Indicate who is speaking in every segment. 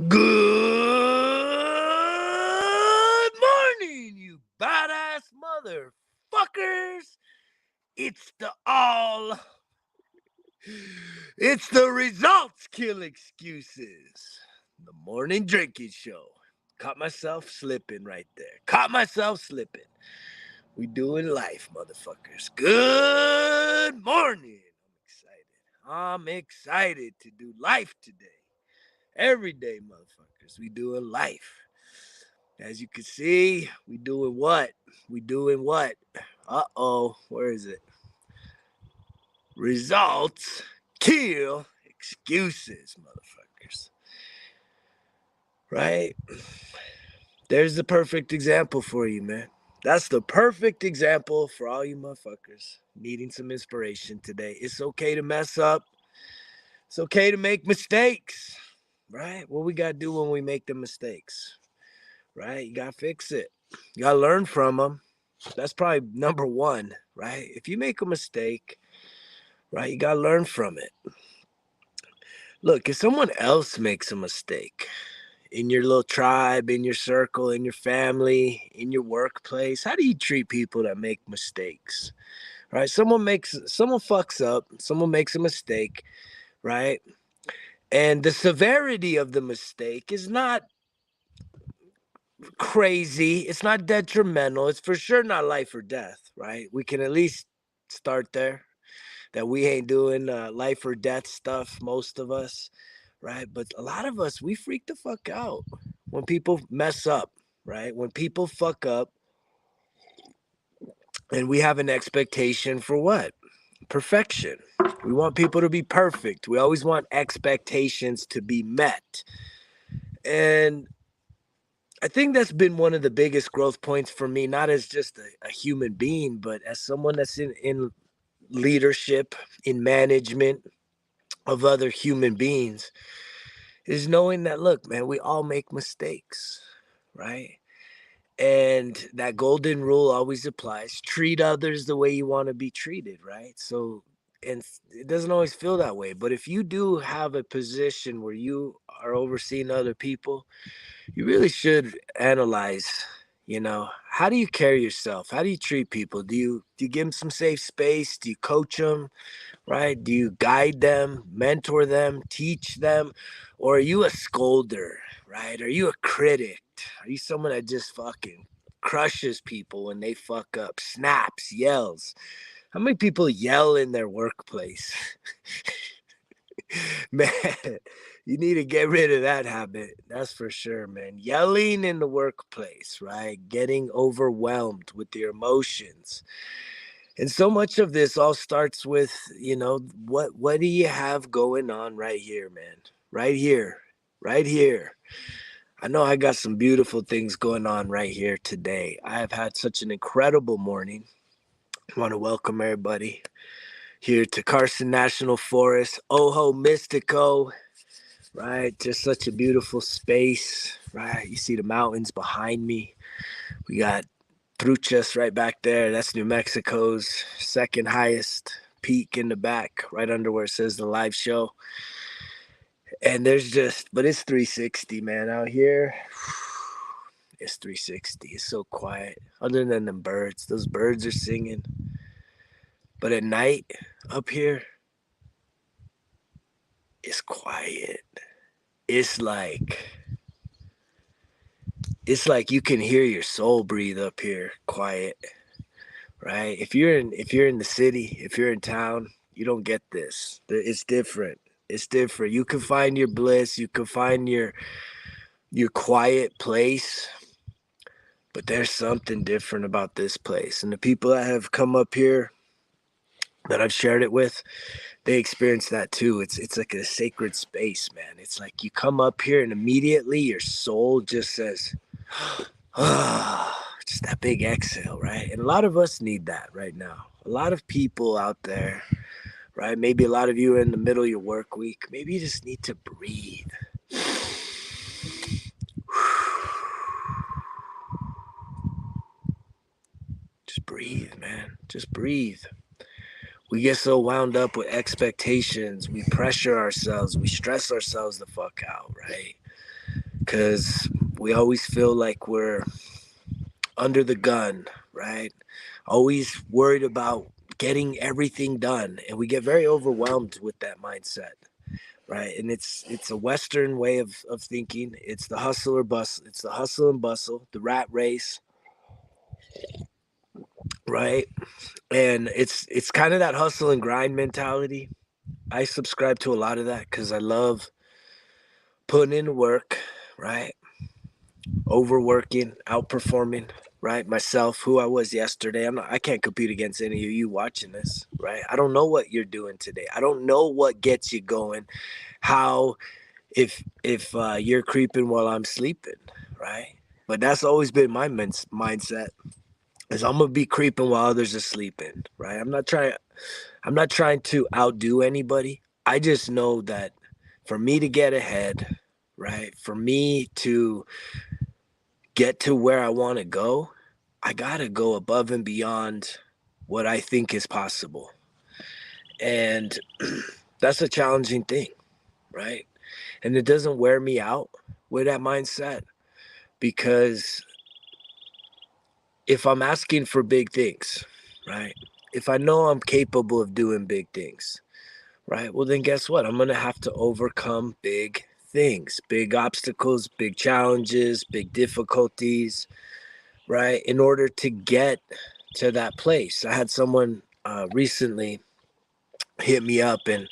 Speaker 1: Good morning, you badass motherfuckers. It's the all. It's the results kill excuses. The morning drinking show. Caught myself slipping right there. Caught myself slipping. We doing life, motherfuckers. Good morning. I'm excited to do life today. Every day, motherfuckers. We doing life. As you can see, we doing what? We doing what? Uh-oh. Where is it? Results kill excuses, motherfuckers. Right? There's the perfect example for you, man. That's the perfect example for all you motherfuckers needing some inspiration today. It's okay to mess up. It's okay to make mistakes. Right? What we got to do when we make the mistakes? Right? You got to fix it. You got to learn from them. That's probably number one, right? If you make a mistake, right, you got to learn from it. Look, if someone else makes a mistake in your little tribe, in your circle, in your family, in your workplace, how do you treat people that make mistakes? Right? Someone fucks up, someone makes a mistake, right? And the severity of the mistake is not crazy. It's not detrimental. It's for sure not life or death, right? We can at least start there. That we ain't doing life or death stuff, most of us, right? But a lot of us, we freak the fuck out when people mess up, right? When people fuck up and we have an expectation for what? Perfection. We want people to be perfect. We always want expectations to be met. And I think that's been one of the biggest growth points for me, not as just a human being, but as someone that's in leadership, in management of other human beings, is knowing that, look, man, we all make mistakes, right? And that golden rule always applies. Treat others the way you want to be treated, right? So, and it doesn't always feel that way. But if you do have a position where you are overseeing other people, you really should analyze, how do you carry yourself? How do you treat people? Do you give them some safe space? Do you coach them? Right? Do you guide them, mentor them, teach them? Or are you a scolder, right? Are you a critic? Are you someone that just fucking crushes people when they fuck up, snaps, yells? How many people yell in their workplace? Man, you need to get rid of that habit. That's for sure, man. Yelling in the workplace, right? Getting overwhelmed with your emotions. And so much of this all starts with, what do you have going on right here, man? Right here. Right here. I know I got some beautiful things going on right here today. I have had such an incredible morning. I want to welcome everybody here to Carson National Forest, Ojo Mystico, right? Just such a beautiful space, right? You see the mountains behind me. We got Truchas right back there. That's New Mexico's second highest peak in the back, right under where it says the live show. And but it's 360, man, out here. It's 360. It's so quiet. Other than them birds, those birds are singing. But at night up here, it's quiet. It's like you can hear your soul breathe up here, quiet. Right? If you're in the city, if you're in town, you don't get this. It's different. It's different. You can find your bliss, you can find your quiet place, but there's something different about this place. And the people that have come up here that I've shared it with, they experience that too. It's like a sacred space, man. It's like you come up here and immediately your soul just says, just that big exhale, right? And a lot of us need that right now. A lot of people out there, right? Maybe a lot of you are in the middle of your work week. Maybe you just need to breathe. Just breathe, man. Just breathe. We get so wound up with expectations. We pressure ourselves. We stress ourselves the fuck out, right? because we always feel like we're under the gun, right? Always worried about getting everything done, and we get very overwhelmed with that mindset, right? And it's a Western way of thinking. It's the hustle or bustle. It's the hustle and bustle, the rat race, right? And it's kind of that hustle and grind mentality. I subscribe to a lot of that because I love putting in work, right? Overworking, outperforming, right? Myself, who I was yesterday. I can't compete against any of you watching this, right? I don't know what you're doing today. I don't know what gets you going. How if you're creeping while I'm sleeping, right? But that's always been my mindset. Is I'm gonna be creeping while others are sleeping, right? I'm not trying to outdo anybody. I just know that for me to get ahead, right? For me to get to where I want to go, I got to go above and beyond what I think is possible. And that's a challenging thing, right? And it doesn't wear me out with that mindset because if I'm asking for big things, right? If I know I'm capable of doing big things, right? Well, then guess what? I'm going to have to overcome big things, big obstacles, big challenges, big difficulties, right? In order to get to that place. I had someone recently hit me up, and,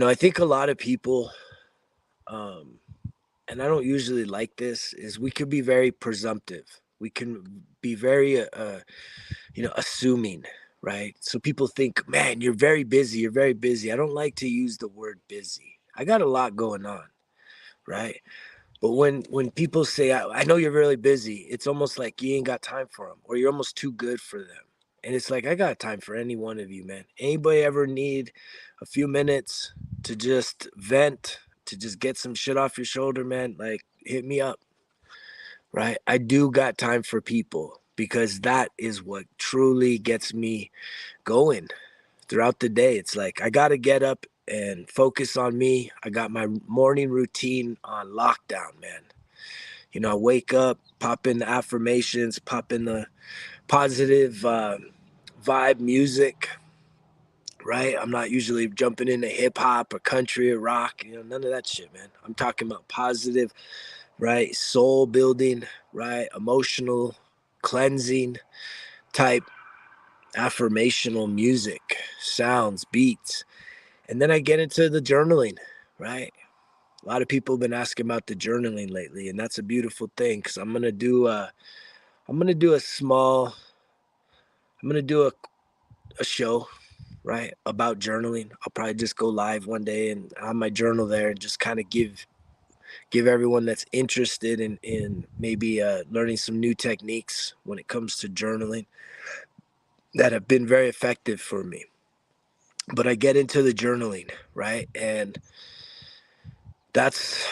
Speaker 1: I think a lot of people, um, and I don't usually like this, is we could be very presumptive. We can be very, assuming, right? So people think, man, you're very busy. You're very busy. I don't like to use the word busy. I got a lot going on, right? But when people say, I know you're really busy, it's almost like you ain't got time for them or you're almost too good for them. And it's like, I got time for any one of you, man. Anybody ever need a few minutes to just vent, to just get some shit off your shoulder, man? Like, hit me up, right? I do got time for people because that is what truly gets me going throughout the day. It's like, I got to get up and focus on me. I got my morning routine on lockdown, man. I wake up, pop in the affirmations, pop in the positive vibe music, right? I'm not usually jumping into hip hop or country or rock, none of that shit, man. I'm talking about positive, right? Soul building, right? Emotional cleansing type affirmational music, sounds, beats. And then I get into the journaling, right? A lot of people have been asking about the journaling lately, and that's a beautiful thing because I'm gonna do a small, I'm gonna do a show, right, about journaling. I'll probably just go live one day and have my journal there and just kind of give everyone that's interested in maybe learning some new techniques when it comes to journaling that have been very effective for me. But I get into the journaling, right, and that's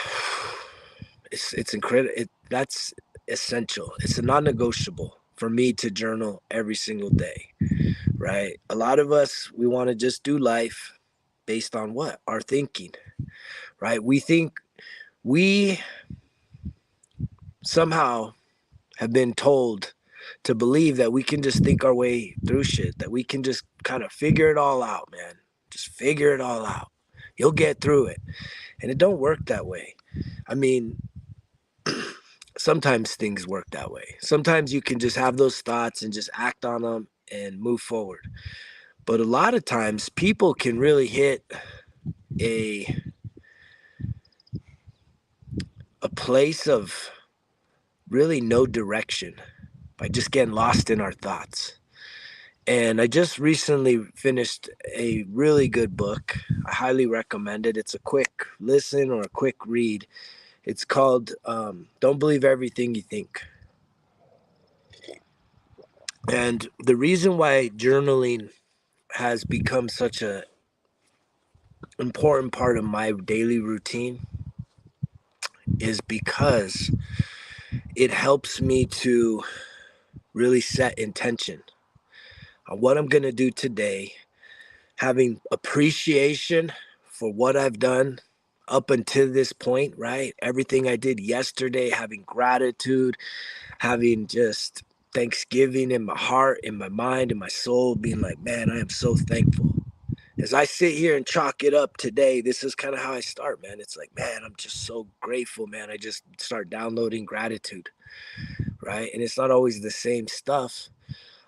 Speaker 1: it's incredible. That's essential. It's a non-negotiable for me to journal every single day, right? A lot of us, we want to just do life based on what? Our thinking, right? We think we somehow have been told to believe that we can just think our way through shit, that we can just kind of figure it all out, man. Just figure it all out. You'll get through it. And it don't work that way. I mean, sometimes things work that way. Sometimes you can just have those thoughts and just act on them and move forward. But a lot of times people can really hit a place of really no direction by just getting lost in our thoughts. And I just recently finished a really good book. I highly recommend it. It's a quick listen or a quick read. It's called Don't Believe Everything You Think. And the reason why journaling has become such a important part of my daily routine is because it helps me to really set intention on what I'm going to do today, having appreciation for what I've done, up until this point, right? Everything I did yesterday, having gratitude, having just thanksgiving in my heart, in my mind, in my soul, being like, man, I am so thankful. As I sit here and chalk it up today, this is kind of how I start, man. It's like, man, I'm just so grateful, man. I just start downloading gratitude, right? And it's not always the same stuff.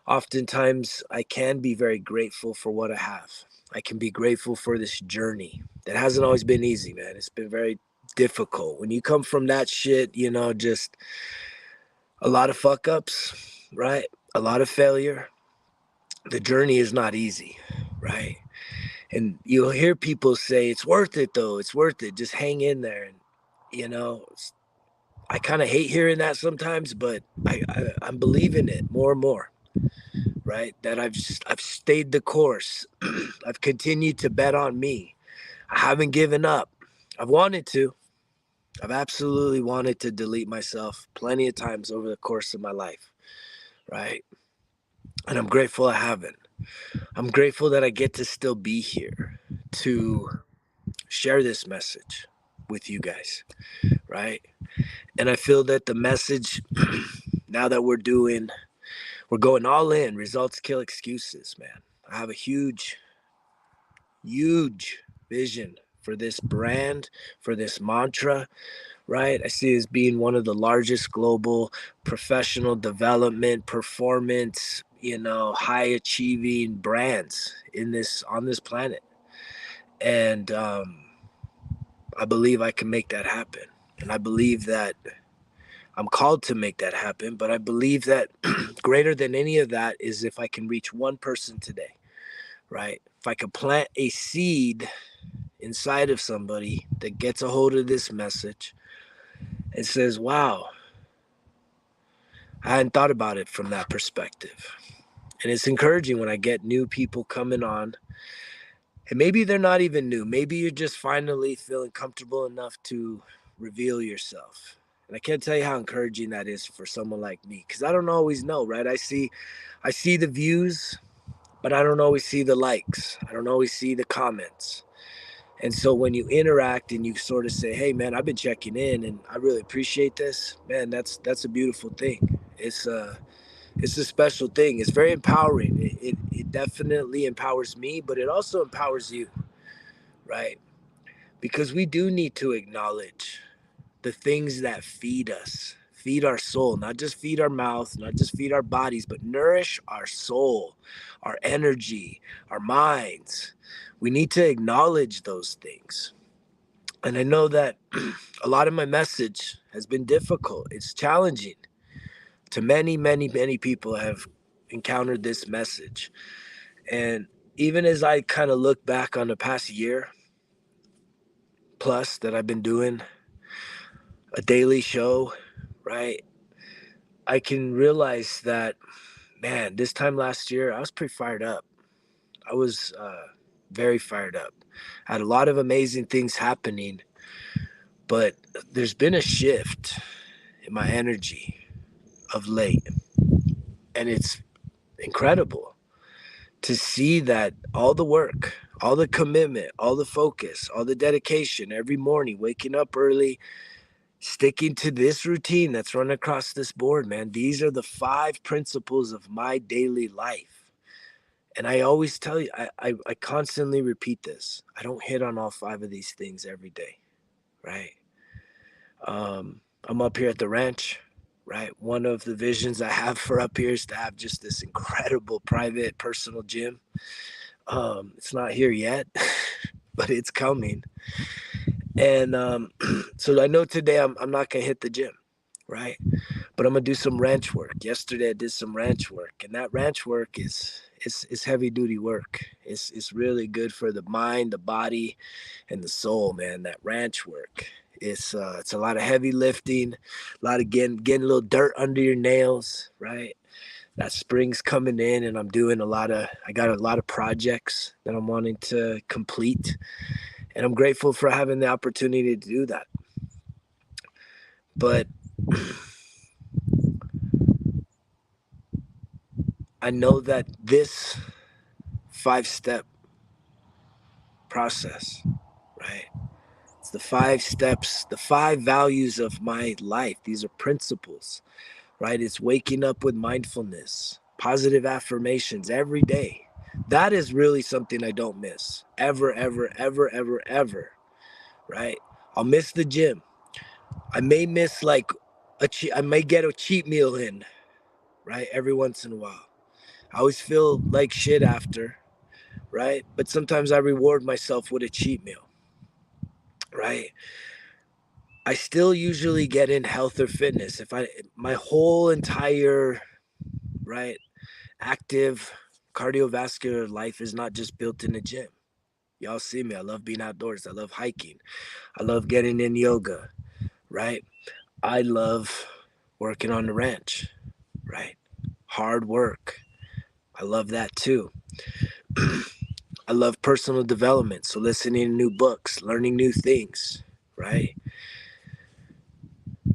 Speaker 1: Oftentimes, I can be very grateful for what I have. I can be grateful for this journey that hasn't always been easy, man. It's been very difficult. When you come from that shit, just a lot of fuck ups, right? A lot of failure. The journey is not easy, right? And you'll hear people say, it's worth it though. It's worth it. Just hang in there. And, you know, I kind of hate hearing that sometimes, but I'm believing it more and more, right? That I've stayed the course. I've continued to bet on me. I haven't given up. I've wanted to. I've absolutely wanted to delete myself plenty of times over the course of my life, right? And I'm grateful I haven't. I'm grateful that I get to still be here to share this message with you guys, right? And I feel that the message now that we're going all in, results kill excuses, man. I have a huge vision for this brand, for this mantra, right? I see it as being one of the largest global professional development, performance, high achieving brands on this planet. And I believe I can make that happen. And I believe that I'm called to make that happen. But I believe that greater than any of that is if I can reach one person today, right? If I can plant a seed inside of somebody that gets a hold of this message and says, wow, I hadn't thought about it from that perspective. And it's encouraging when I get new people coming on. And maybe they're not even new. Maybe you're just finally feeling comfortable enough to reveal yourself. And I can't tell you how encouraging that is for someone like me, because I don't always know, right? I see the views, but I don't always see the likes. I don't always see the comments. And so when you interact and you sort of say, hey, man, I've been checking in and I really appreciate this, man, that's a beautiful thing. It's a special thing. It's very empowering. It definitely empowers me, but it also empowers you, right? Because we do need to acknowledge the things that feed us, feed our soul, not just feed our mouth, not just feed our bodies, but nourish our soul, our energy, our minds. We need to acknowledge those things. And I know that a lot of my message has been difficult. It's challenging to many, many, many people have encountered this message. And even as I kind of look back on the past year plus that I've been doing a daily show, right? I can realize that, man, this time last year, I was pretty fired up. I was very fired up. I had a lot of amazing things happening, but there's been a shift in my energy of late. And it's incredible to see that all the work, all the commitment, all the focus, all the dedication every morning, waking up early, sticking to this routine that's run across this board, man. These are the 5 principles of my daily life. And I always tell you, I constantly repeat this. I don't hit on all 5 of these things every day, right? I'm up here at the ranch, right? One of the visions I have for up here is to have just this incredible private personal gym. It's not here yet, but it's coming. And so I know today I'm not going to hit the gym, right? But I'm going to do some ranch work. Yesterday I did some ranch work, and that ranch work is heavy duty work. It's really good for the mind, the body, and the soul, man. That ranch work. It's a lot of heavy lifting, a lot of getting a little dirt under your nails, right? That spring's coming in, and I got a lot of projects that I'm wanting to complete, and I'm grateful for having the opportunity to do that. But I know that this 5-step process, right? It's the 5 steps, the 5 values of my life. These are principles, right? It's waking up with mindfulness, positive affirmations every day. That is really something I don't miss ever, ever, ever, ever, ever, right? I'll miss the gym. I may miss like I may get a cheat meal in, right? Every once in a while. I always feel like shit after, right? But sometimes I reward myself with a cheat meal, right? I still usually get in health or fitness. If I my whole entire, right, active cardiovascular life is not just built in the gym. Y'all see me. I love being outdoors. I love hiking. I love getting in yoga, right? I love working on the ranch, right? Hard work. I love that too. I love personal development. So listening to new books, learning new things, right?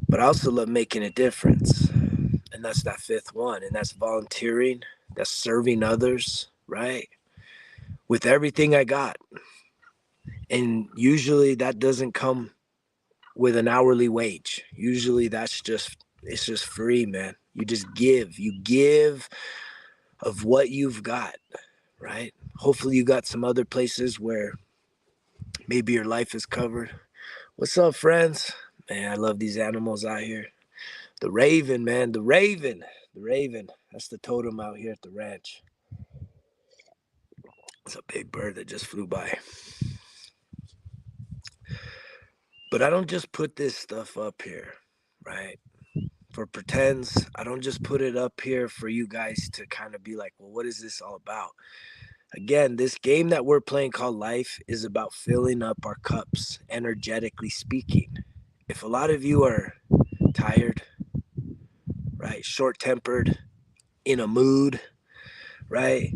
Speaker 1: But I also love making a difference. And that's that 5th one. And that's volunteering. That's serving others, right? With everything I got. And usually that doesn't come with an hourly wage. Usually it's just free, man. You just give. You give of what you've got, right? Hopefully you got some other places where maybe your life is covered. What's up, friends? Man, I love these animals out here. The raven, man, the raven. The raven. That's the totem out here at the ranch. It's a big bird that just flew by. But I don't just put this stuff up here, right? For pretends. I don't just put it up here for you guys to kind of be like, well, what is this all about? Again, this game that we're playing called life is about filling up our cups, energetically speaking. If a lot of you are tired, right, short-tempered, in a mood, right,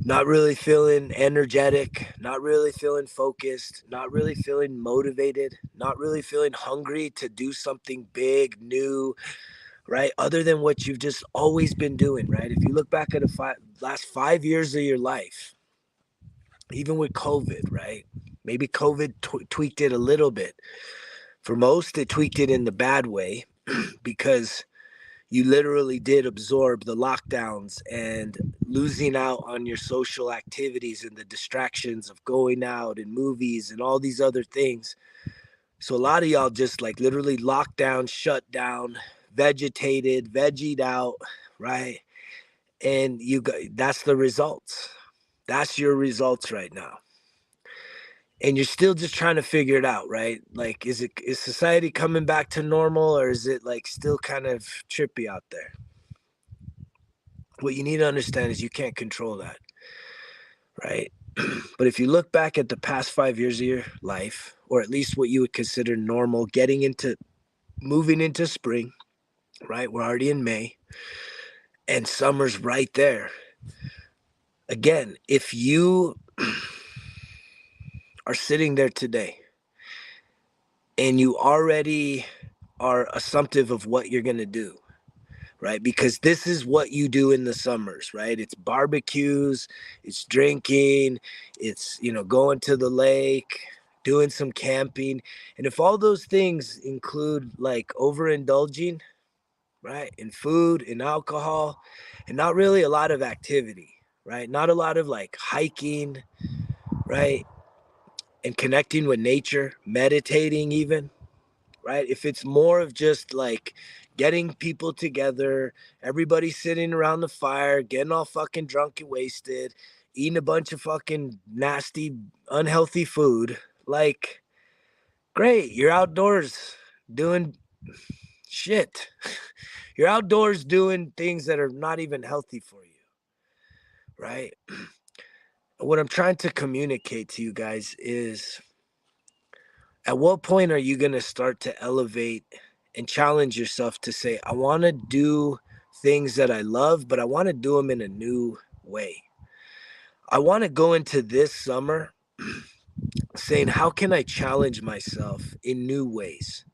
Speaker 1: not really feeling energetic, not really feeling focused, not really feeling motivated, not really feeling hungry to do something big, new, right, other than what you've just always been doing, right? If you look back at the last 5 years of your life, even with COVID, right? Maybe COVID tweaked it a little bit. For most, it tweaked it in the bad way because you literally did absorb the lockdowns and losing out on your social activities and the distractions of going out and movies and all these other things. So a lot of y'all just like literally locked down, shut down, vegetated, vegged out, right? And you got that's the results. That's your results right now. And you're still just trying to figure it out, right? Like, is society coming back to normal, or is it like still kind of trippy out there? What you need to understand is you can't control that, right? But if you look back at the past 5 years of your life, or at least what you would consider normal, moving into spring, right? We're already in May, and summer's right there. Again, if you are sitting there today and you already are assumptive of what you're going to do, right? Because this is what you do in the summers, right? It's barbecues, it's drinking, it's, going to the lake, doing some camping. And if all those things include like overindulging, right, in food, in alcohol, and not really a lot of activity, right? Not a lot of like hiking, right? And connecting with nature, meditating even, right? If it's more of just like getting people together, everybody sitting around the fire, getting all fucking drunk and wasted, eating a bunch of fucking nasty, unhealthy food, like, great, you're outdoors doing shit. You're outdoors doing things that are not even healthy for you, right? What I'm trying to communicate to you guys is, at what point are you going to start to elevate and challenge yourself to say, I want to do things that I love, but I want to do them in a new way? I want to go into this summer saying, how can I challenge myself in new ways?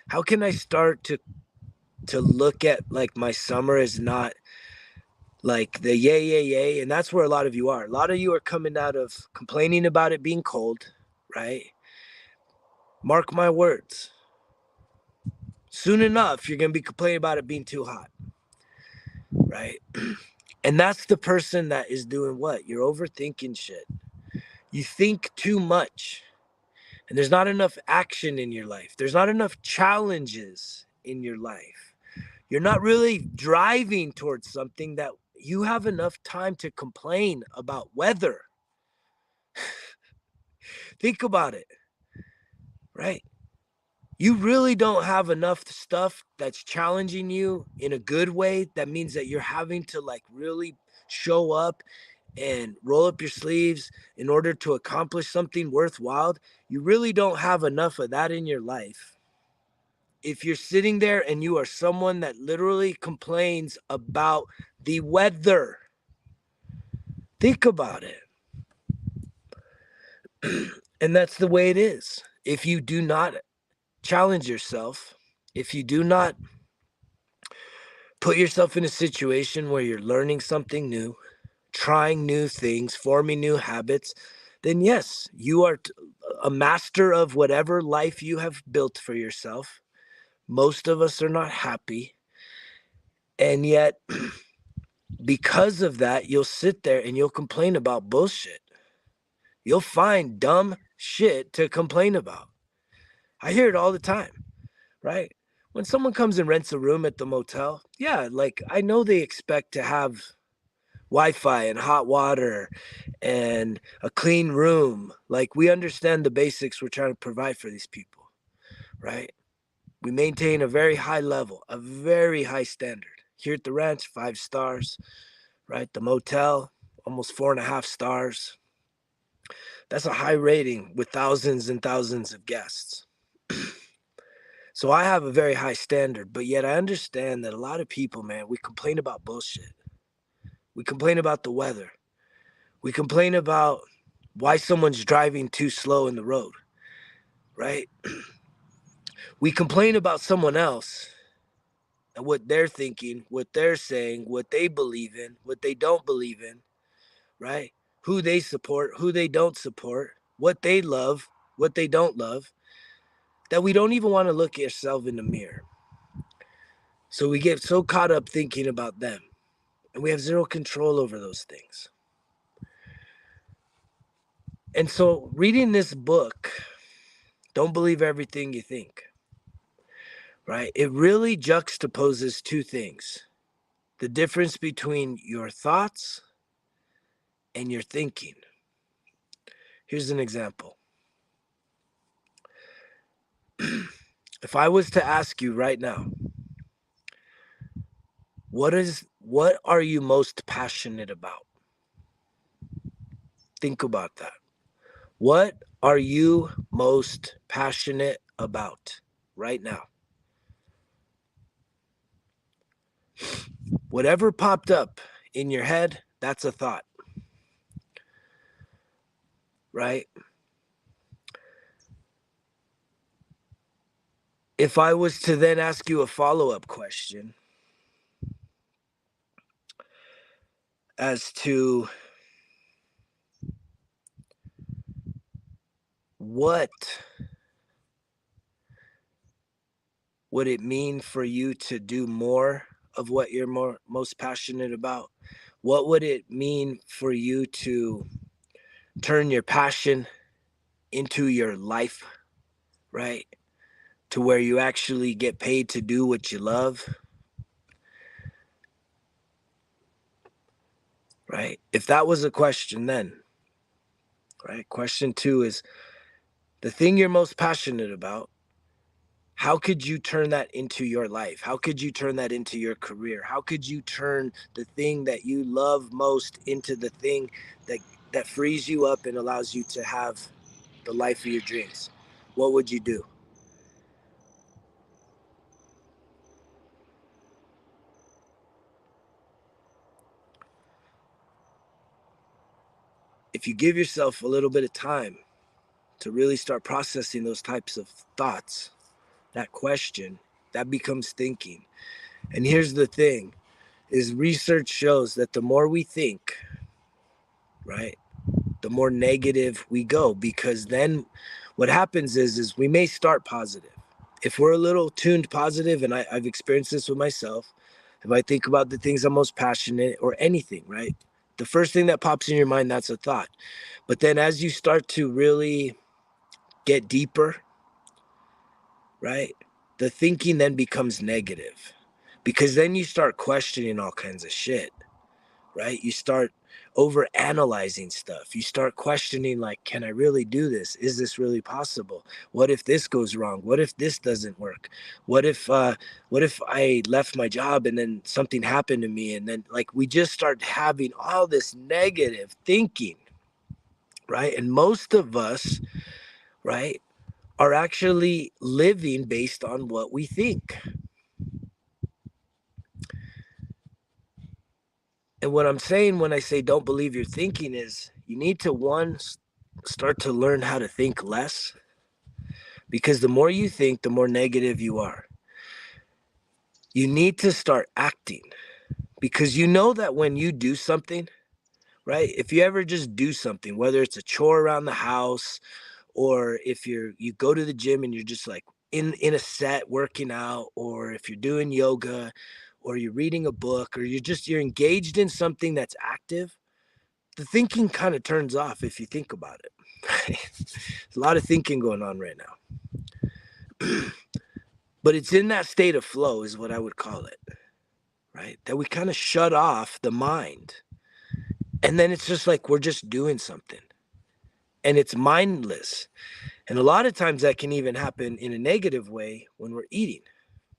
Speaker 1: How can I start to look at like my summer as not like the yay. And that's where a lot of you are. A lot of you are coming out of complaining about it being cold, right? Mark my words. Soon enough, you're going to be complaining about it being too hot, right? And that's the person that is doing what? You're overthinking shit. You think too much. And there's not enough action in your life. There's not enough challenges in your life. You're not really driving towards something that you have enough time to complain about weather. Think about it, right? You really don't have enough stuff that's challenging you in a good way. That means that you're having to like really show up and roll up your sleeves in order to accomplish something worthwhile. You really don't have enough of that in your life. If you're sitting there and you are someone that literally complains about the weather, think about it. And that's the way it is. If you do not challenge yourself, if you do not put yourself in a situation where you're learning something new, trying new things, forming new habits, then yes, you are a master of whatever life you have built for yourself. Most of us are not happy. And yet, because of that, you'll sit there and you'll complain about bullshit. You'll find dumb shit to complain about. I hear it all the time, right? When someone comes and rents a room at the motel, yeah, like I know they expect to have Wi-Fi and hot water and a clean room. Like we understand the basics we're trying to provide for these people, right? We maintain a very high level, a very high standard. Here at the ranch, 5 stars, right? The motel, almost 4.5 stars. That's a high rating with thousands and thousands of guests. So I have a very high standard, but yet I understand that a lot of people, man, we complain about bullshit. We complain about the weather. We complain about why someone's driving too slow in the road, right? We complain about someone else and what they're thinking, what they're saying, what they believe in, what they don't believe in, right? Who they support, who they don't support, what they love, what they don't love, that we don't even want to look at ourselves in the mirror. So we get so caught up thinking about them, and we have zero control over those things. And so reading this book, Don't Believe Everything You Think, right? It really juxtaposes two things. The difference between your thoughts and your thinking. Here's an example. If I was to ask you right now, what are you most passionate about? Think about that. What are you most passionate about right now? Whatever popped up in your head, that's a thought, right? If I was to then ask you a follow-up question as to what would it mean for you to do more of what you're most passionate about? What would it mean for you to turn your passion into your life, right? To where you actually get paid to do what you love, right? If that was a question then, right? Question 2 is the thing you're most passionate about. How could you turn that into your life? How could you turn that into your career? How could you turn the thing that you love most into the thing that frees you up and allows you to have the life of your dreams? What would you do? If you give yourself a little bit of time to really start processing those types of thoughts, that question, that becomes thinking. And here's the thing, is research shows that the more we think, right, the more negative we go, because then what happens is we may start positive. If we're a little tuned positive, and I've experienced this with myself, if I think about the things I'm most passionate or anything, right? The first thing that pops in your mind, that's a thought. But then as you start to really get deeper, right? The thinking then becomes negative, because then you start questioning all kinds of shit, right? You start over analyzing stuff. You start questioning, like, can I really do this? Is this really possible? What if this goes wrong? What if this doesn't work? What if I left my job and then something happened to me? And then, like, we just start having all this negative thinking, right? And most of us, right, are actually living based on what we think. And what I'm saying when I say don't believe your thinking is you need to, one, start to learn how to think less, because the more you think, the more negative you are. You need to start acting, because you know that when you do something, right? If you ever just do something, whether it's a chore around the house, or if you go to the gym and you're just like in a set working out, or if you're doing yoga, or you're reading a book, or you're engaged in something that's active, the thinking kind of turns off if you think about it. There's a lot of thinking going on right now. But it's in that state of flow is what I would call it, right? That we kind of shut off the mind. And then it's just like we're just doing something. And it's mindless. And a lot of times that can even happen in a negative way when we're eating,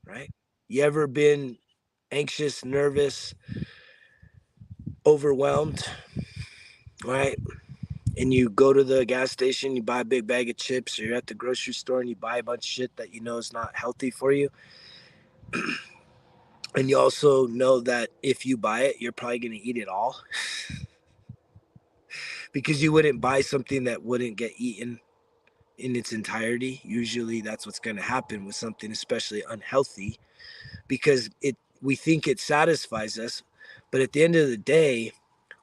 Speaker 1: right? You ever been anxious, nervous, overwhelmed, right? And you go to the gas station, you buy a big bag of chips, or you're at the grocery store and you buy a bunch of shit that you know is not healthy for you. And you also know that if you buy it, you're probably going to eat it all. Because you wouldn't buy something that wouldn't get eaten in its entirety. Usually that's what's going to happen with something especially unhealthy, because we think it satisfies us, but at the end of the day,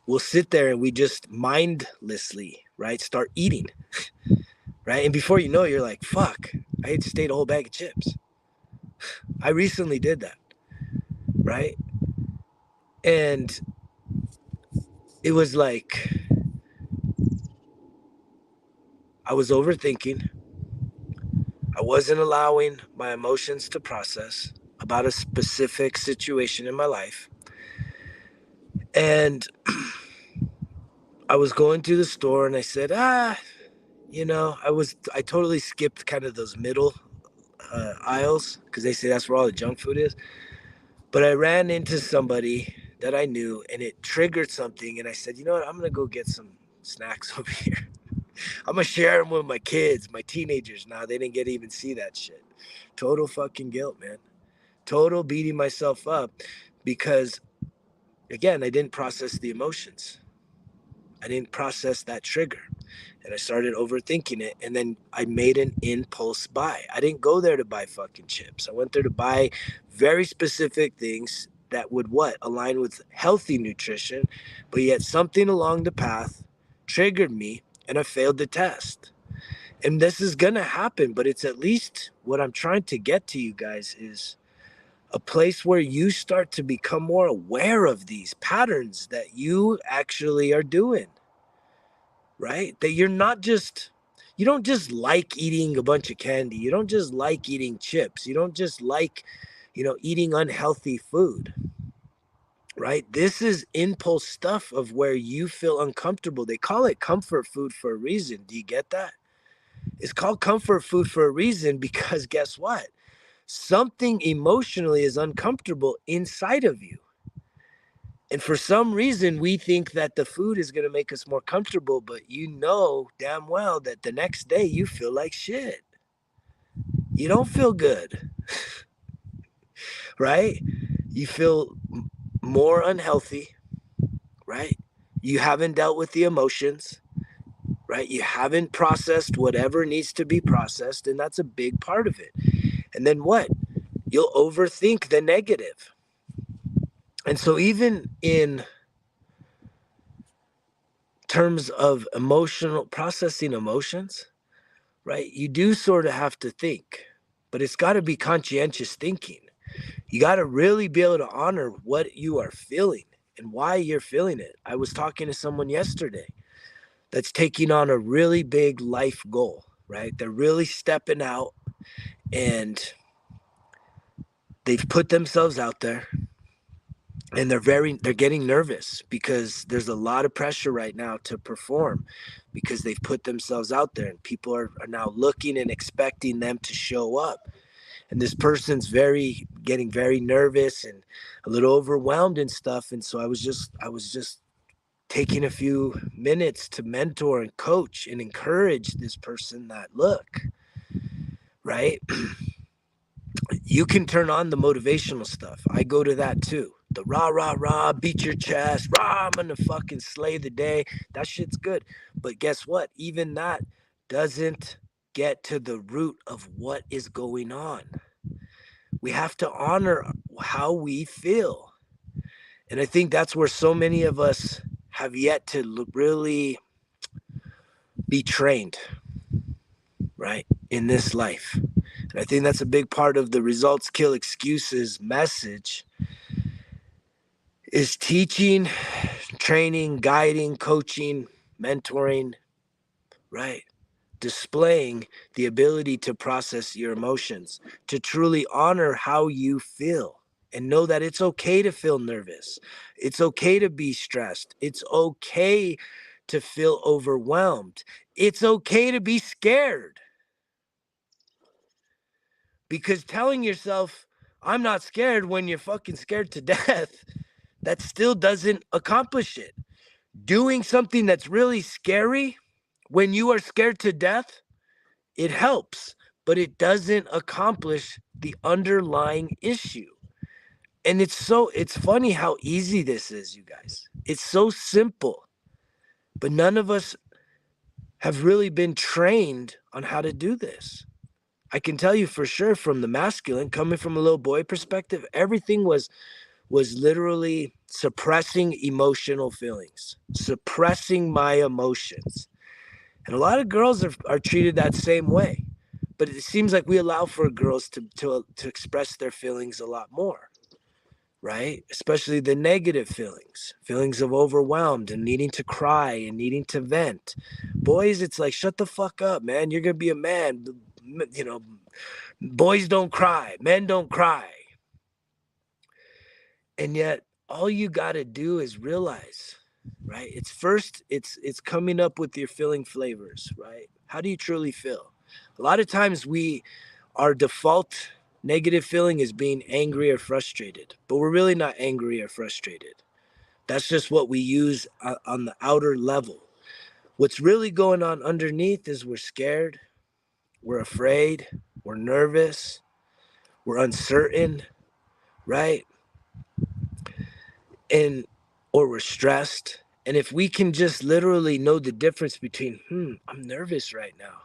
Speaker 1: we'll sit there and we just mindlessly, right, start eating, right? And before you know it, you're like, fuck, I just ate a whole bag of chips. I recently did that, right? And it was like I was overthinking. I wasn't allowing my emotions to process about a specific situation in my life. And I was going to the store and I said, I totally skipped kind of those middle aisles, because they say that's where all the junk food is. But I ran into somebody that I knew and it triggered something. And I said, you know what? I'm going to go get some snacks over here. I'm going to share them with my kids, my teenagers. Now they didn't get to even see that shit. Total fucking guilt, man. Total beating myself up, because, again, I didn't process the emotions. I didn't process that trigger. And I started overthinking it. And then I made an impulse buy. I didn't go there to buy fucking chips. I went there to buy very specific things that would align with healthy nutrition. But yet something along the path triggered me and I failed the test. And this is going to happen. But it's at least what I'm trying to get to you guys is a place where you start to become more aware of these patterns that you actually are doing. Right? That you don't just like eating a bunch of candy. You don't just like eating chips. You don't just like, eating unhealthy food. Right? This is impulse stuff of where you feel uncomfortable. They call it comfort food for a reason. Do you get that? It's called comfort food for a reason because guess what? Something emotionally is uncomfortable inside of you. And for some reason, we think that the food is going to make us more comfortable, but you know damn well that the next day you feel like shit. You don't feel good, right? You feel more unhealthy, right? You haven't dealt with the emotions, right? You haven't processed whatever needs to be processed, and that's a big part of it. And then what? You'll overthink the negative. And so even in terms of processing emotions, right? You do sort of have to think, but it's got to be conscientious thinking. You got to really be able to honor what you are feeling and why you're feeling it. I was talking to someone yesterday that's taking on a really big life goal, right? They're really stepping out and they've put themselves out there, and they're getting nervous because there's a lot of pressure right now to perform because they've put themselves out there and people are now looking and expecting them to show up. And this person's getting very nervous and a little overwhelmed and stuff. And so I was just taking a few minutes to mentor and coach and encourage this person that, look, right, you can turn on the motivational stuff. I go to that too. The rah, rah, rah, beat your chest, rah, I'm gonna fucking slay the day. That shit's good. But guess what? Even that doesn't get to the root of what is going on. We have to honor how we feel. And I think that's where so many of us have yet to really be trained, right, in this life. And I think that's a big part of the results kill excuses message, is teaching, training, guiding, coaching, mentoring, right? Displaying the ability to process your emotions, to truly honor how you feel and know that it's okay to feel nervous. It's okay to be stressed. It's okay to feel overwhelmed. It's okay to be scared. Because telling yourself, I'm not scared when you're fucking scared to death, that still doesn't accomplish it. Doing something that's really scary when you are scared to death, it helps, but it doesn't accomplish the underlying issue. And it's funny how easy this is, you guys. It's so simple, but none of us have really been trained on how to do this. I can tell you for sure from the masculine, coming from a little boy perspective, everything was literally suppressing emotional feelings, suppressing my emotions. And a lot of girls are treated that same way. But it seems like we allow for girls to express their feelings a lot more, right? Especially the negative feelings of overwhelmed and needing to cry and needing to vent. Boys, it's like, shut the fuck up, man. You're going to be a man. You know, boys don't cry. Men don't cry. And yet all you got to do is realize, right? It's coming up with your feeling flavors, right? How do you truly feel? A lot of times our default negative feeling is being angry or frustrated, but we're really not angry or frustrated. That's just what we use on the outer level. What's really going on underneath is we're scared, we're afraid, we're nervous, we're uncertain, right? Or we're stressed. And if we can just literally know the difference between, I'm nervous right now.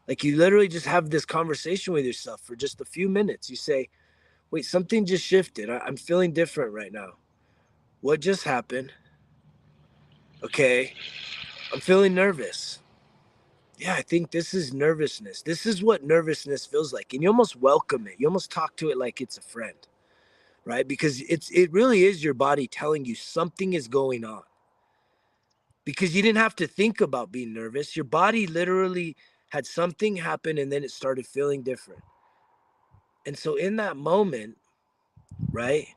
Speaker 1: Like you literally just have this conversation with yourself for just a few minutes. You say, wait, something just shifted. I'm feeling different right now. What just happened? Okay, I'm feeling nervous. Yeah, I think this is nervousness. This is what nervousness feels like. And you almost welcome it. You almost talk to it like it's a friend, right? Because it really is your body telling you something is going on. Because you didn't have to think about being nervous. Your body literally had something happen and then it started feeling different. And so in that moment, right,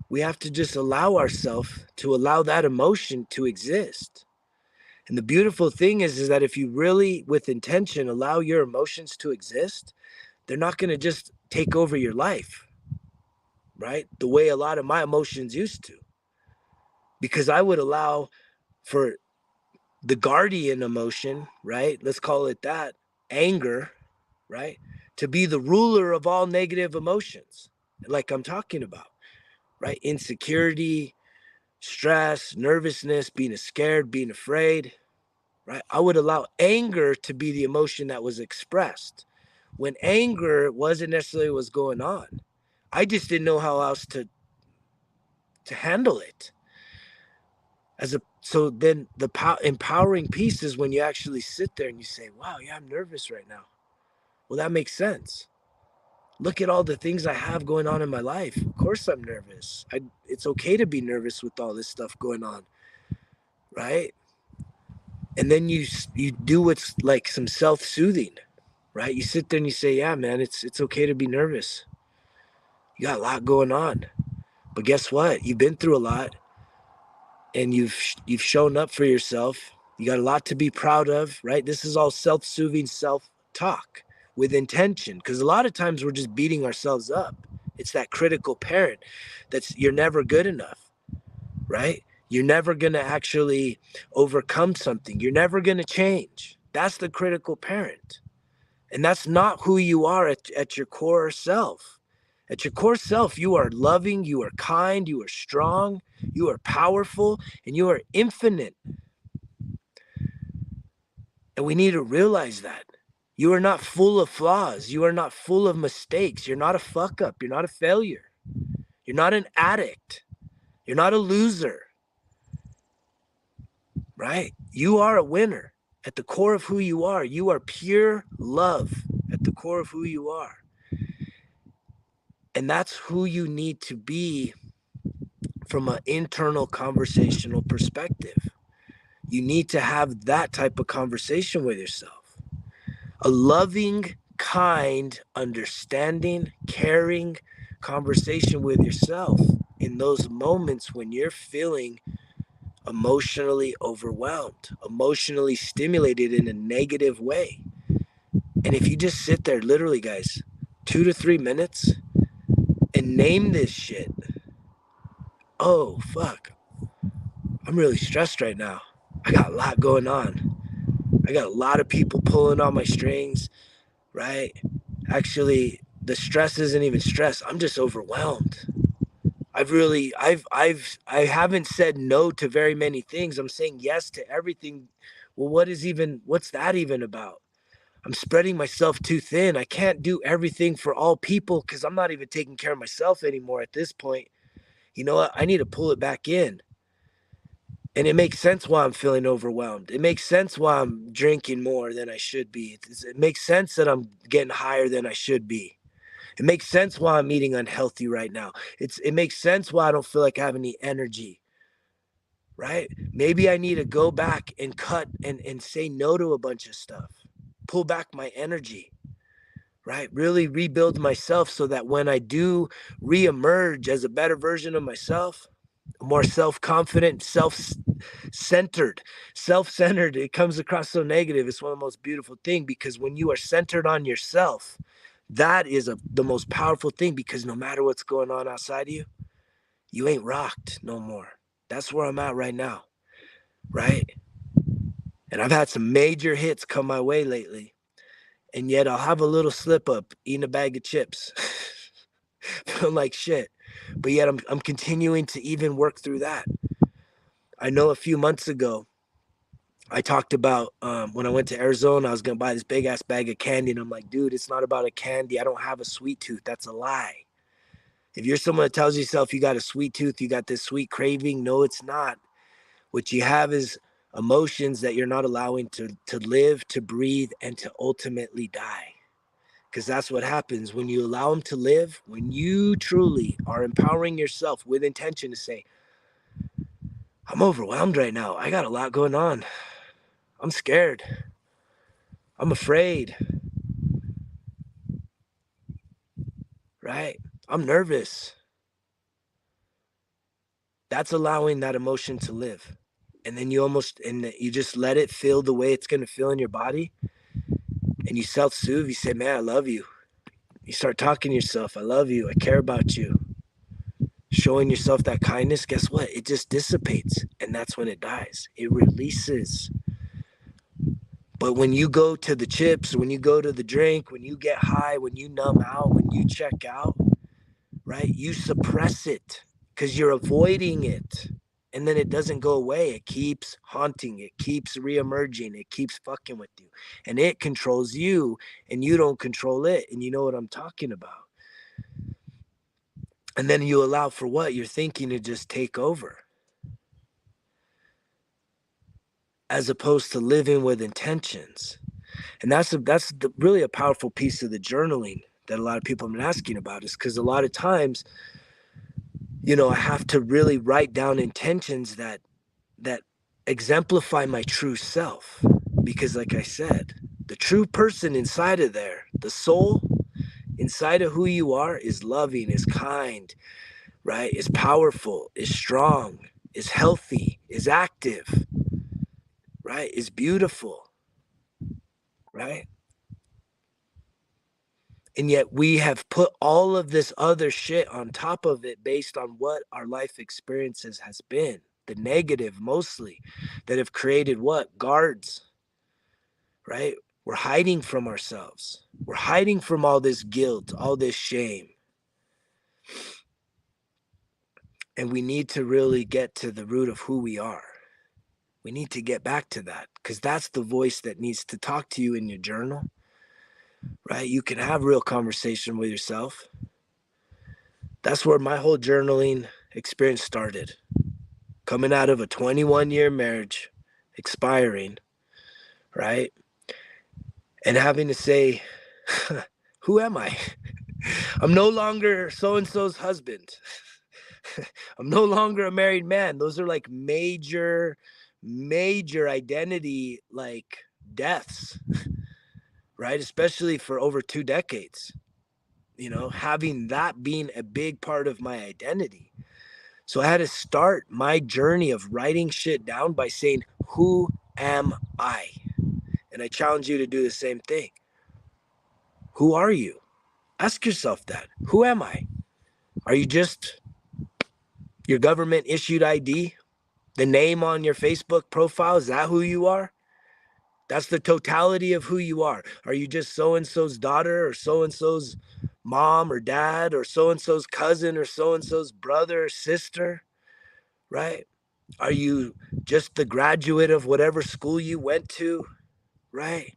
Speaker 1: we have to just allow ourselves to allow that emotion to exist. And the beautiful thing is that if you really, with intention, allow your emotions to exist, they're not going to just take over your life, right? The way a lot of my emotions used to. Because I would allow for the guardian emotion, right? Let's call it that, anger, right? To be the ruler of all negative emotions, like I'm talking about, right? Insecurity, stress, nervousness, being scared, being afraid, right? I would allow anger to be the emotion that was expressed when anger wasn't necessarily what's going on. I just didn't know how else to handle it. As So then the empowering piece is when you actually sit there and you say, wow, yeah, I'm nervous right now. Well, that makes sense. Look at all the things I have going on in my life. Of course I'm nervous. It's okay to be nervous with all this stuff going on, right? And then you do what's like some self-soothing, right? You sit there and you say, yeah, man, it's okay to be nervous. You got a lot going on. But guess what? You've been through a lot, and you've shown up for yourself. You got a lot to be proud of, right? This is all self-soothing self-talk with intention, because a lot of times we're just beating ourselves up. It's that critical parent that's, you're never good enough, right? You're never going to actually overcome something. You're never going to change. That's the critical parent. And that's not who you are at your core self. At your core self, you are loving, you are kind, you are strong, you are powerful, and you are infinite. And we need to realize that. You are not full of flaws. You are not full of mistakes. You're not a fuck up. You're not a failure. You're not an addict. You're not a loser. Right? You are a winner. At the core of who you are pure love at the core of who you are. And that's who you need to be from an internal conversational perspective. You need to have that type of conversation with yourself. A loving, kind, understanding, caring conversation with yourself in those moments when you're feeling emotionally overwhelmed, emotionally stimulated in a negative way. And if you just sit there, literally, guys, 2 to 3 minutes and name this shit. Oh, fuck. I'm really stressed right now. I got a lot going on. I got a lot of people pulling on my strings, right? Actually, the stress isn't even stress. I'm just overwhelmed. I haven't said no to very many things. I'm saying yes to everything. Well, what's that even about? I'm spreading myself too thin. I can't do everything for all people because I'm not even taking care of myself anymore at this point. You know what? I need to pull it back in. And it makes sense why I'm feeling overwhelmed. It makes sense why I'm drinking more than I should be. It makes sense that I'm getting higher than I should be. It makes sense why I'm eating unhealthy right now. It makes sense why I don't feel like I have any energy, right? Maybe I need to go back and cut and say no to a bunch of stuff, pull back my energy, right? Really rebuild myself so that when I do reemerge as a better version of myself, more self-confident, self-centered, it comes across so negative. It's one of the most beautiful things, because when you are centered on yourself, that is the most powerful thing, because no matter what's going on outside of you, you ain't rocked no more. That's where I'm at right now, right? And I've had some major hits come my way lately, and yet I'll have a little slip up eating a bag of chips. Feeling like shit. But yet I'm continuing to even work through that. I know a few months ago, I talked about when I went to Arizona, I was going to buy this big ass bag of candy. And I'm like, dude, it's not about a candy. I don't have a sweet tooth. That's a lie. If you're someone that tells yourself you got a sweet tooth, you got this sweet craving, no, it's not. What you have is emotions that you're not allowing to live, to breathe, and to ultimately die. Because that's what happens when you allow them to live, when you truly are empowering yourself with intention to say, I'm overwhelmed right now. I got a lot going on. I'm scared. I'm afraid. Right? I'm nervous. That's allowing that emotion to live. And then you just let it feel the way it's going to feel in your body. And you self-soothe. You say, man, I love you. You start talking to yourself. I love you. I care about you. Showing yourself that kindness, guess what? It just dissipates. And that's when it dies. It releases. But when you go to the chips, when you go to the drink, when you get high, when you numb out, when you check out, right? You suppress it because you're avoiding it. And then it doesn't go away. It keeps haunting. It keeps reemerging. It keeps fucking with you. And it controls you and you don't control it. And you know what I'm talking about. And then you allow for what? You're thinking to just take over. as opposed to living with intentions. And really a powerful piece of the journaling that a lot of people have been asking about, is because a lot of times, I have to really write down intentions that exemplify my true self. Because like I said, the true person inside of there, the soul inside of who you are, is loving, is kind, right? Is powerful, is strong, is healthy, is active, right? Is beautiful, right? And yet we have put all of this other shit on top of it based on what our life experiences has been, the negative mostly, that have created what? Guards, right? We're hiding from ourselves. We're hiding from all this guilt, all this shame. And we need to really get to the root of who we are. We need to get back to that, because that's the voice that needs to talk to you in your journal, right? You can have real conversation with yourself. That's where my whole journaling experience started. Coming out of a 21-year marriage, expiring, right? And having to say, who am I? I'm no longer so-and-so's husband. I'm no longer a married man. Those are like major identity like deaths, right? Especially for over 2 decades, having that being a big part of my identity. So I had to start my journey of writing shit down by saying, who am I? And I challenge you to do the same thing. Who are you? Ask yourself that. Who am I? Are you just your government issued ID? The name on your Facebook profile, is that who you are? That's the totality of who you are. Are you just so-and-so's daughter, or so-and-so's mom or dad, or so-and-so's cousin, or so-and-so's brother or sister, right? Are you just the graduate of whatever school you went to, right?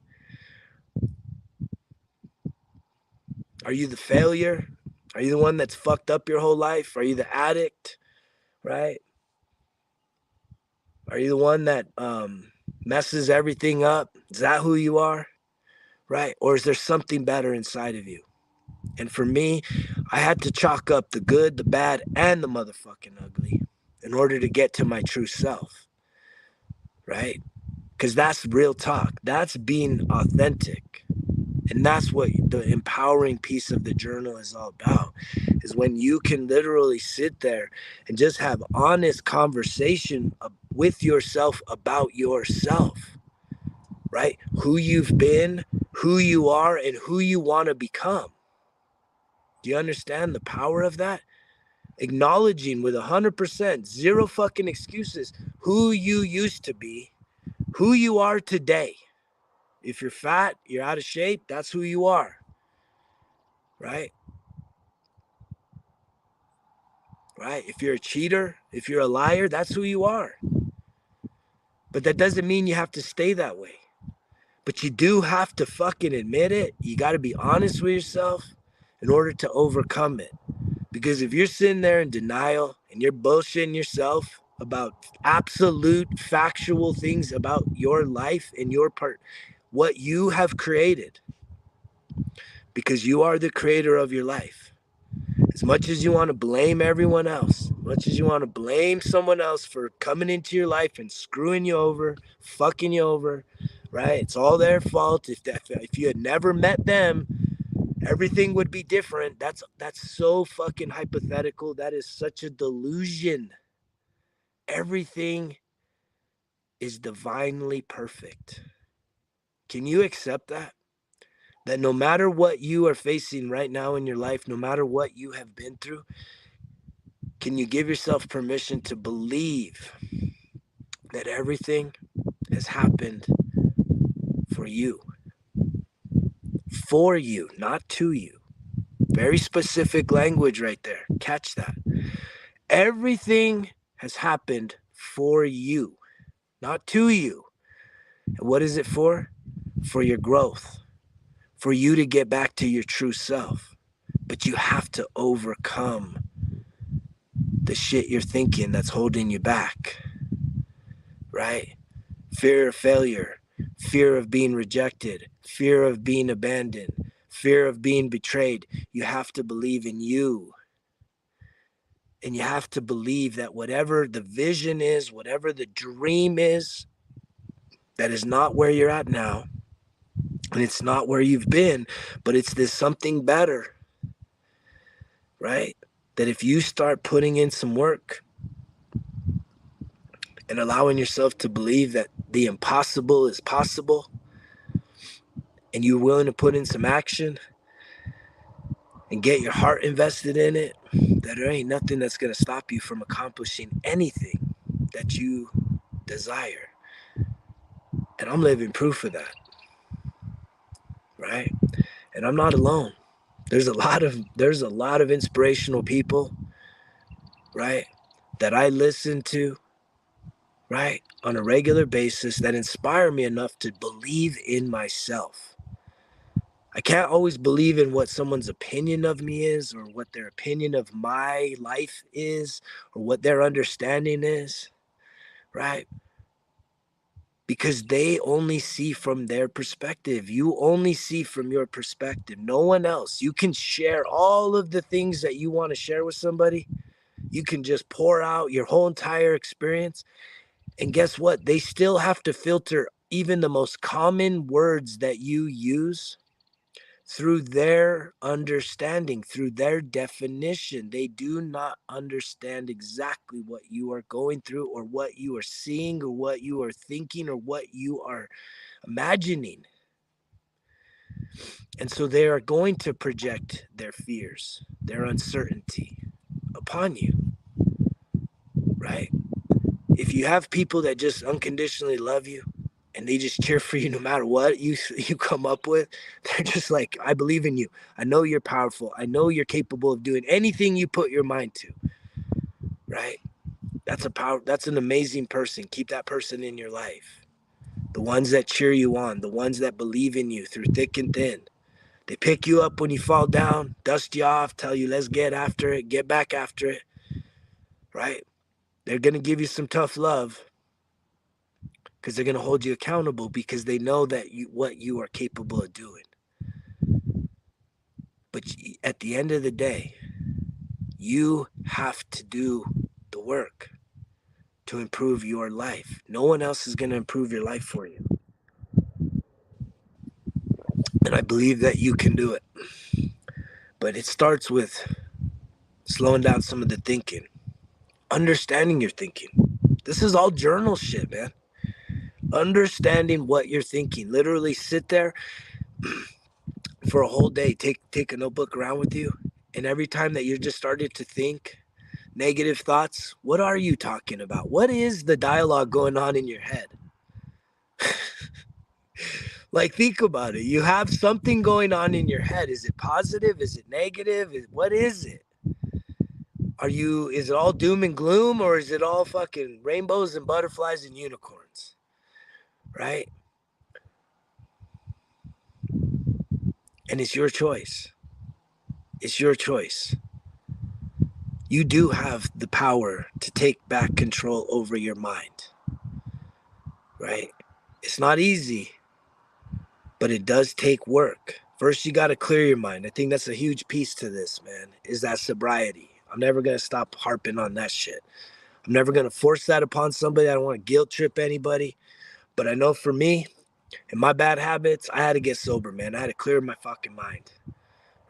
Speaker 1: Are you the failure? Are you the one that's fucked up your whole life? Are you the addict, right? Are you the one that messes everything up? Is that who you are, right? Or is there something better inside of you? And for me, I had to chalk up the good, the bad, and the motherfucking ugly in order to get to my true self, right? Because that's real talk. That's being authentic. And that's what the empowering piece of the journal is all about, is when you can literally sit there and just have honest conversation with yourself about yourself, right? Who you've been, who you are, and who you want to become. Do you understand the power of that? Acknowledging with 100%, zero fucking excuses, who you used to be, who you are today. If you're fat, you're out of shape, that's who you are, right? Right? If you're a cheater, if you're a liar, that's who you are. But that doesn't mean you have to stay that way. But you do have to fucking admit it. You got to be honest with yourself in order to overcome it. Because if you're sitting there in denial and you're bullshitting yourself about absolute factual things about your life and your part, what you have created, because you are the creator of your life. As much as you want to blame everyone else, much as you want to blame someone else for coming into your life and screwing you over, fucking you over, right? It's all their fault. If you had never met them, everything would be different. That's so fucking hypothetical. That is such a delusion. Everything is divinely perfect. Can you accept that? That no matter what you are facing right now in your life, no matter what you have been through, can you give yourself permission to believe that everything has happened for you? For you, not to you. Very specific language right there. Catch that. Everything has happened for you, not to you. And what is it for? For your growth, for you to get back to your true self. But you have to overcome the shit you're thinking that's holding you back, right? fear of failure, fear of being rejected, fear of being abandoned, fear of being betrayed. You have to believe in you. And you have to believe that whatever the vision is, whatever the dream is, that is not where you're at now. And it's not where you've been, but it's this something better, right? That if you start putting in some work and allowing yourself to believe that the impossible is possible, and you're willing to put in some action and get your heart invested in it, that there ain't nothing that's going to stop you from accomplishing anything that you desire. And I'm living proof of that, right? And I'm not alone. There's a lot of inspirational people, right, that I listen to, right, on a regular basis that inspire me enough to believe in myself. I can't always believe in what someone's opinion of me is, or what their opinion of my life is, or what their understanding is, right? Because they only see from their perspective. You only see from your perspective, no one else. You can share all of the things that you want to share with somebody. You can just pour out your whole entire experience. And guess what? They still have to filter even the most common words that you use through their understanding, through their definition. They do not understand exactly what you are going through, or what you are seeing, or what you are thinking, or what you are imagining. And so they are going to project their fears, their uncertainty upon you, right? If you have people that just unconditionally love you, and they just cheer for you no matter what you come up with, they're just like, I believe in you. I know you're powerful. I know you're capable of doing anything you put your mind to, right? That's an amazing person. Keep that person in your life. The ones that cheer you on, the ones that believe in you through thick and thin. They pick you up when you fall down, dust you off, tell you, let's get after it, get back after it, right? They're going to give you some tough love, because they're going to hold you accountable, because they know that what you are capable of doing. But at the end of the day, you have to do the work to improve your life. No one else is going to improve your life for you. And I believe that you can do it. But it starts with slowing down some of the thinking, understanding your thinking. This is all journal shit, man. Understanding what you're thinking. Literally sit there for a whole day. Take a notebook around with you. And every time that you're just started to think negative thoughts, what are you talking about? What is the dialogue going on in your head? Like, think about it. You have something going on in your head. Is it positive? Is it negative? What is it? Is it all doom and gloom, or is it all fucking rainbows and butterflies and unicorns? Right? And it's your choice. It's your choice. You do have the power to take back control over your mind. Right? It's not easy, but it does take work. First, you got to clear your mind. I think that's a huge piece to this, man, is that sobriety. I'm never going to stop harping on that shit. I'm never going to force that upon somebody. I don't want to guilt trip anybody. But I know for me and my bad habits, I had to get sober, man. I had to clear my fucking mind,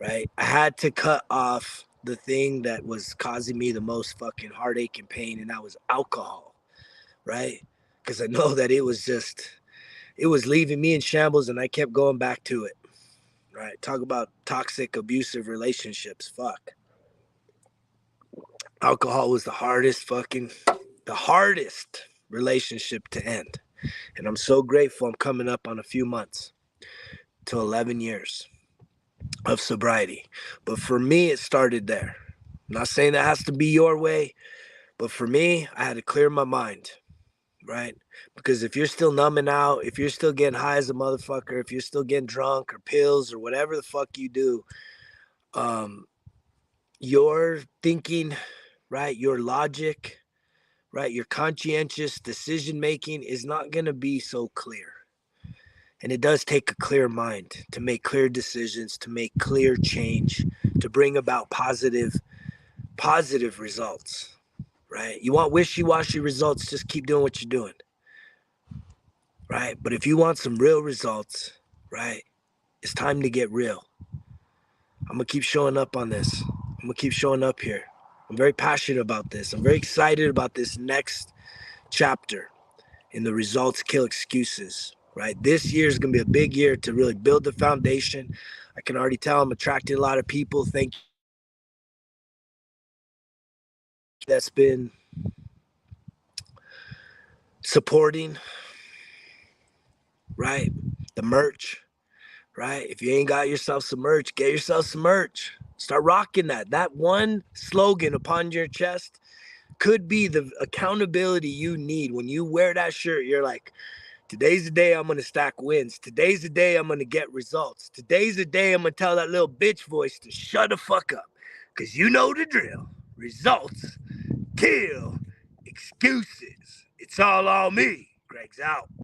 Speaker 1: right? I had to cut off the thing that was causing me the most fucking heartache and pain, and that was alcohol, right? Because I know that it was leaving me in shambles, and I kept going back to it, right? Talk about toxic, abusive relationships. Fuck. Alcohol was the hardest relationship to end. And I'm so grateful. I'm coming up on a few months to 11 years of sobriety. But for me, it started there. I'm not saying that has to be your way, but for me, I had to clear my mind, right? Because if you're still numbing out, if you're still getting high as a motherfucker, if you're still getting drunk or pills or whatever the fuck you do, your thinking, right, your logic, right? Your conscientious decision making is not going to be so clear. And it does take a clear mind to make clear decisions, to make clear change, to bring about positive results, right? You want wishy-washy results, just keep doing what you're doing, right? But if you want some real results, right, it's time to get real. I'm going to keep showing up on this. I'm going to keep showing up here. I'm very passionate about this. I'm very excited about this next chapter in the Results Kill Excuses, right? This year is going to be a big year to really build the foundation. I can already tell I'm attracting a lot of people. Thank you. That's been supporting, right? The merch, right? If you ain't got yourself some merch, get yourself some merch. Start rocking that. That one slogan upon your chest could be the accountability you need. When you wear that shirt, you're like, today's the day I'm going to stack wins. Today's the day I'm going to get results. Today's the day I'm going to tell that little bitch voice to shut the fuck up. Because you know the drill. Results kill excuses. It's all on me. Greg's out.